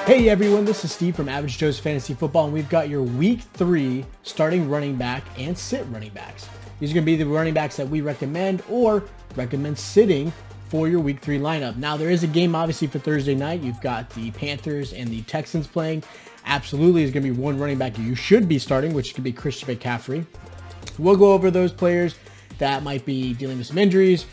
Hey everyone, this is Steve from Average Joe's Fantasy Football, and we've got your Week 3 starting running back and sit running backs. These are going to be the running backs that we recommend or recommend sitting for your Week 3 lineup. Now, there is a game obviously for Thursday night. You've got the Panthers and the Texans playing. Absolutely, there's going to be one running back you should be starting, which could be Christian McCaffrey. We'll go over those players that might be dealing with some injuries.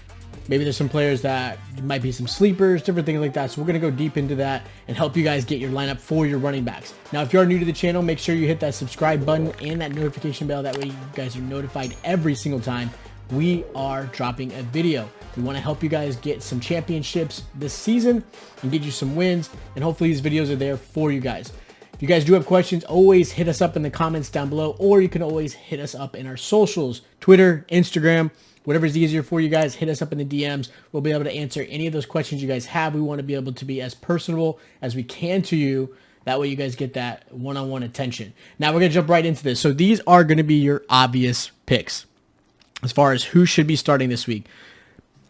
Maybe there's some players that might be some sleepers, different things like that. So we're going to go deep into that and help you guys get your lineup for your running backs. Now, if you are new to the channel, make sure you hit that subscribe button and that notification bell. That way you guys are notified every single time we are dropping a video. We want to help you guys get some championships this season and get you some wins. And hopefully these videos are there for you guys. If you guys do have questions, always hit us up in the comments down below, or you can always hit us up in our socials, Twitter, Instagram. Whatever's easier for you guys, hit us up in the DMs. We'll be able to answer any of those questions you guys have. We want to be able to be as personable as we can to you. That way you guys get that one-on-one attention. Now we're going to jump right into this. So these are going to be your obvious picks as far as who should be starting this week.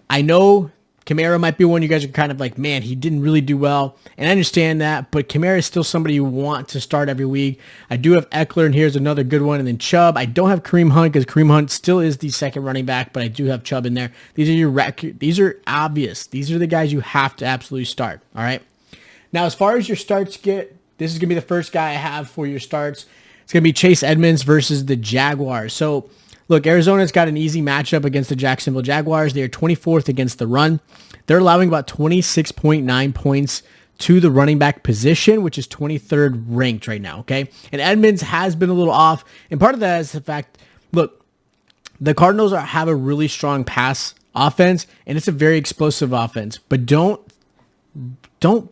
I know Kamara might be one you guys are kind of like, man, he didn't really do well. And I understand that, but Kamara is still somebody you want to start every week. I do have Eckler, and here's another good one. And then Chubb. I don't have Kareem Hunt because Kareem Hunt still is the second running back, but I do have Chubb in there. These are obvious. These are the guys you have to absolutely start, all right? Now, as far as your starts get, this is going to be the first guy I have for your starts. It's going to be Chase Edmonds versus the Jaguars. So, look, Arizona's got an easy matchup against the Jacksonville Jaguars. They are 24th against the run. They're allowing about 26.9 points to the running back position, which is 23rd ranked right now, okay? And Edmonds has been a little off, and part of that is the fact, look, the Cardinals have a really strong pass offense, and it's a very explosive offense, but don't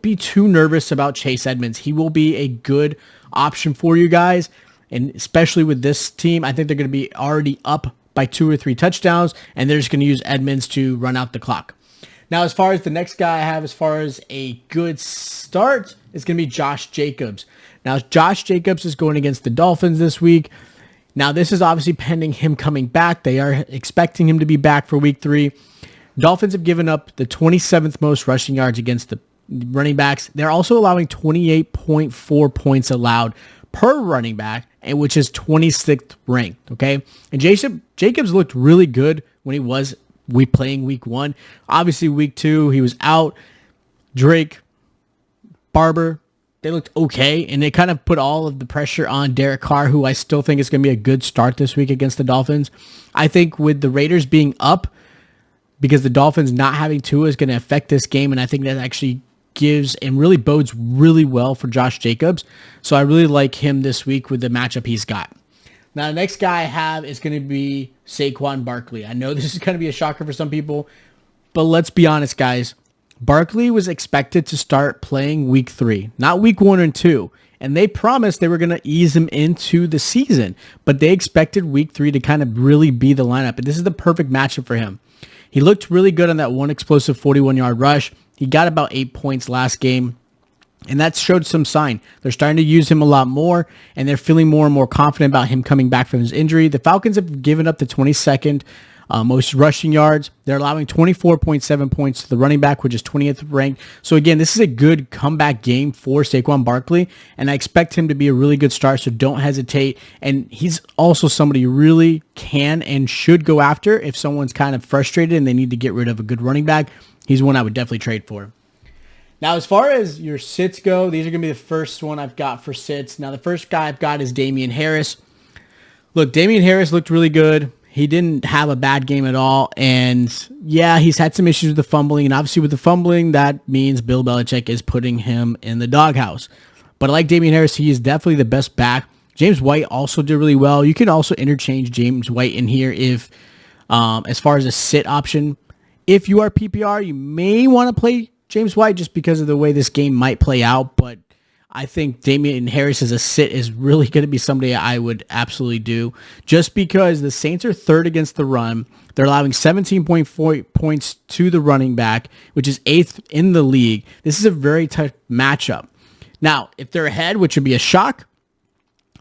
be too nervous about Chase Edmonds. He will be a good option for you guys. And especially with this team, I think they're going to be already up by 2 or 3 touchdowns, and they're just going to use Edmonds to run out the clock. Now, as far as the next guy I have as far as a good start, it's going to be Josh Jacobs. Now, Josh Jacobs is going against the Dolphins this week. Now, this is obviously pending him coming back. They are expecting him to be back for week 3. Dolphins have given up the 27th most rushing yards against the running backs. They're also allowing 28.4 points allowed per running back, and which is 26th ranked, okay? And Jacobs looked really good when he was playing week 1. Obviously, week 2, he was out. Drake, Barber, they looked okay, and they kind of put all of the pressure on Derek Carr, who I still think is going to be a good start this week against the Dolphins. I think with the Raiders being up, because the Dolphins not having Tua is going to affect this game, and I think that actually gives and really bodes really well for Josh Jacobs. So I really like him this week with the matchup he's got. Now, the next guy I have is going to be Saquon Barkley. I know this is going to be a shocker for some people, but let's be honest, guys. Barkley was expected to start playing week 3, not week 1 and 2. And they promised they were going to ease him into the season, but they expected week 3 to kind of really be the lineup. And this is the perfect matchup for him. He looked really good on that one explosive 41-yard rush. He got about 8 points last game, and that showed some sign. They're starting to use him a lot more, and they're feeling more and more confident about him coming back from his injury. The Falcons have given up the 22nd most rushing yards. They're allowing 24.7 points to the running back, which is 20th ranked. So again, this is a good comeback game for Saquon Barkley, and I expect him to be a really good start, so don't hesitate. And he's also somebody you really can and should go after if someone's kind of frustrated and they need to get rid of a good running back. He's one I would definitely trade for. Now, as far as your sits go, these are going to be the first one I've got for sits. Now, the first guy I've got is Damian Harris. Look, Damian Harris looked really good. He didn't have a bad game at all. And yeah, he's had some issues with the fumbling. And obviously with the fumbling, that means Bill Belichick is putting him in the doghouse. But I like Damian Harris. He is definitely the best back. James White also did really well. You can also interchange James White in here if, as far as a sit option. If you are PPR, you may want to play James White just because of the way this game might play out. But I think Damian Harris as a sit is really going to be somebody I would absolutely do, just because the Saints are 3rd against the run. They're allowing 17.4 points to the running back, which is 8th in the league. This is a very tough matchup. Now, if they're ahead, which would be a shock,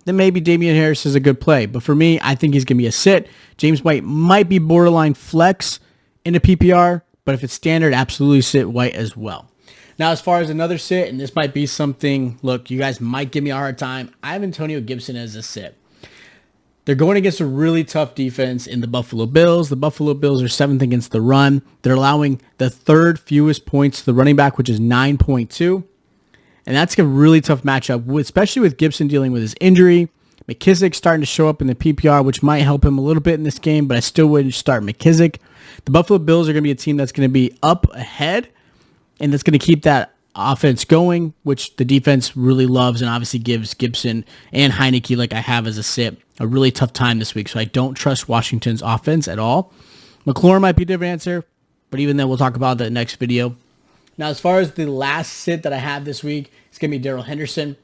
then maybe Damian Harris is a good play. But for me, I think he's going to be a sit. James White might be borderline flex in a PPR, but if it's standard, absolutely sit White as well. Now, as far as another sit, and this might be something, look, you guys might give me a hard time. I have Antonio Gibson as a sit. They're going against a really tough defense in the Buffalo Bills. The Buffalo Bills are 7th against the run. They're allowing the 3rd fewest points to the running back, which is 9.2. And that's a really tough matchup, especially with Gibson dealing with his injury. McKissick starting to show up in the PPR, which might help him a little bit in this game, but I still wouldn't start McKissick. The Buffalo Bills are going to be a team that's going to be up ahead, and that's going to keep that offense going, which the defense really loves and obviously gives Gibson and Heineke, like I have as a sit, a really tough time this week. So I don't trust Washington's offense at all. McLaurin might be a different answer, but even then we'll talk about that in the next video. Now, as far as the last sit that I have this week, it's going to be Daryl Henderson.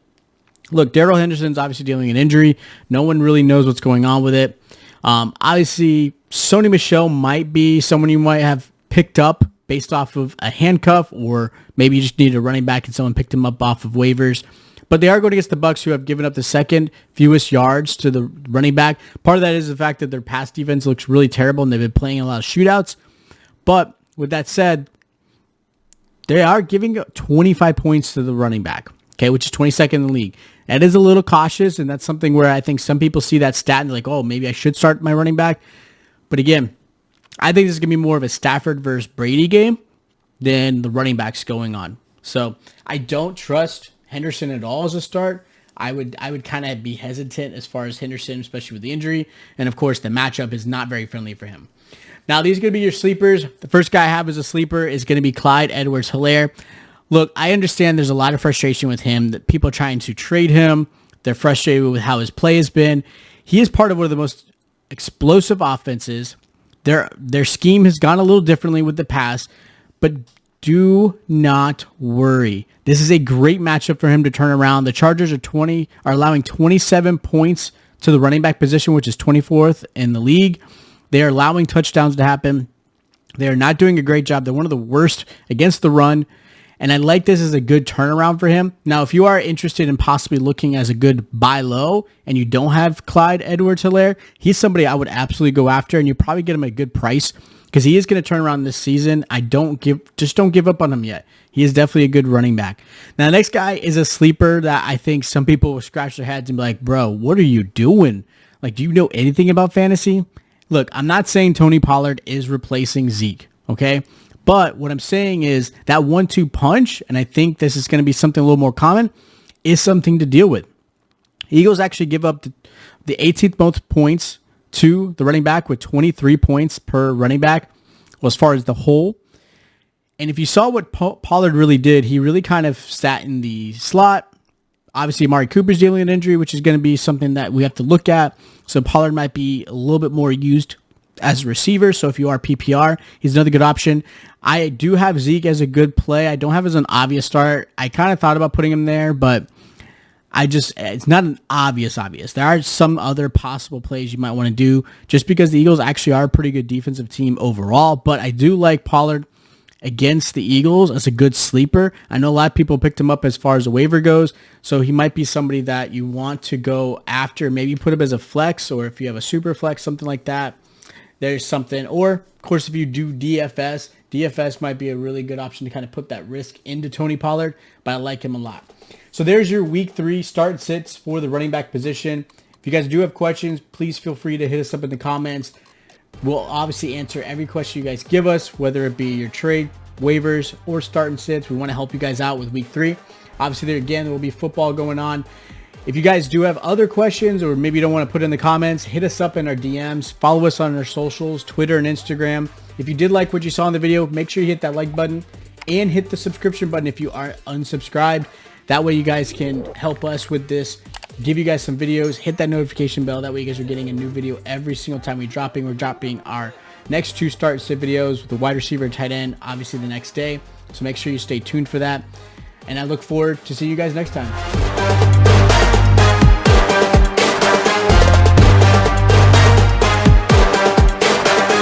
Look, Daryl Henderson's obviously dealing an injury. No one really knows what's going on with it. Obviously, Sony Michel might be someone you might have picked up based off of a handcuff, or maybe you just needed a running back and someone picked him up off of waivers. But they are going against the Bucs, who have given up the 2nd fewest yards to the running back. Part of that is the fact that their pass defense looks really terrible, and they've been playing a lot of shootouts. But with that said, they are giving 25 points to the running back, okay, which is 22nd in the league. That is a little cautious, and that's something where I think some people see that stat and they're like, oh, maybe I should start my running back. But again, I think this is going to be more of a Stafford versus Brady game than the running backs going on. So I don't trust Henderson at all as a start. I would kind of be hesitant as far as Henderson, especially with the injury. And of course, the matchup is not very friendly for him. Now, these are going to be your sleepers. The first guy I have as a sleeper is going to be Clyde Edwards-Hilaire. Look, I understand there's a lot of frustration with him, that people are trying to trade him. They're frustrated with how his play has been. He is part of one of the most explosive offenses. Their scheme has gone a little differently with the pass, but do not worry. This is a great matchup for him to turn around. The Chargers are allowing 27 points to the running back position, which is 24th in the league. They are allowing touchdowns to happen. They are not doing a great job. They're one of the worst against the run. And I like this as a good turnaround for him. Now, if you are interested in possibly looking as a good buy low and you don't have Clyde Edwards-Hilaire, he's somebody I would absolutely go after, and you probably get him at a good price because he is going to turn around this season. Don't give up on him yet. He is definitely a good running back. Now, the next guy is a sleeper that I think some people will scratch their heads and be like, bro, what are you doing? Like, do you know anything about fantasy? Look, I'm not saying Tony Pollard is replacing Zeke, okay? But what I'm saying is that 1-2 punch, and I think this is going to be something a little more common, is something to deal with. Eagles actually give up the 18th most points to the running back with 23 points per running back, well, as far as the whole. And if you saw what Pollard really did, he really kind of sat in the slot. Obviously, Amari Cooper's dealing with an injury, which is going to be something that we have to look at. So Pollard might be a little bit more used as a receiver. So if you are PPR, he's another good option. I do have Zeke as a good play. I don't have as an obvious start. I kind of thought about putting him there, but it's not an obvious. There are some other possible plays you might want to do just because the Eagles actually are a pretty good defensive team overall. But I do like Pollard against the Eagles as a good sleeper. I know a lot of people picked him up as far as the waiver goes, so he might be somebody that you want to go after. Maybe put him as a flex, or if you have a super flex, something like that. There's something. Or, of course, if you do DFS might be a really good option to kind of put that risk into Tony Pollard, but I like him a lot. So there's your week 3 start and sits for the running back position. If you guys do have questions, please feel free to hit us up in the comments. We'll obviously answer every question you guys give us, whether it be your trade, waivers, or start and sits. We want to help you guys out with week 3. Obviously, there will be football going on. If you guys do have other questions, or maybe you don't want to put in the comments, hit us up in our DMs. Follow us on our socials, Twitter and Instagram. If you did like what you saw in the video, make sure you hit that like button and hit the subscription button if you are unsubscribed. That way you guys can help us with this, give you guys some videos, hit that notification bell. That way you guys are getting a new video every single time we're dropping our next 2 start and sit videos with the wide receiver and tight end, obviously the next day. So make sure you stay tuned for that. And I look forward to seeing you guys next time.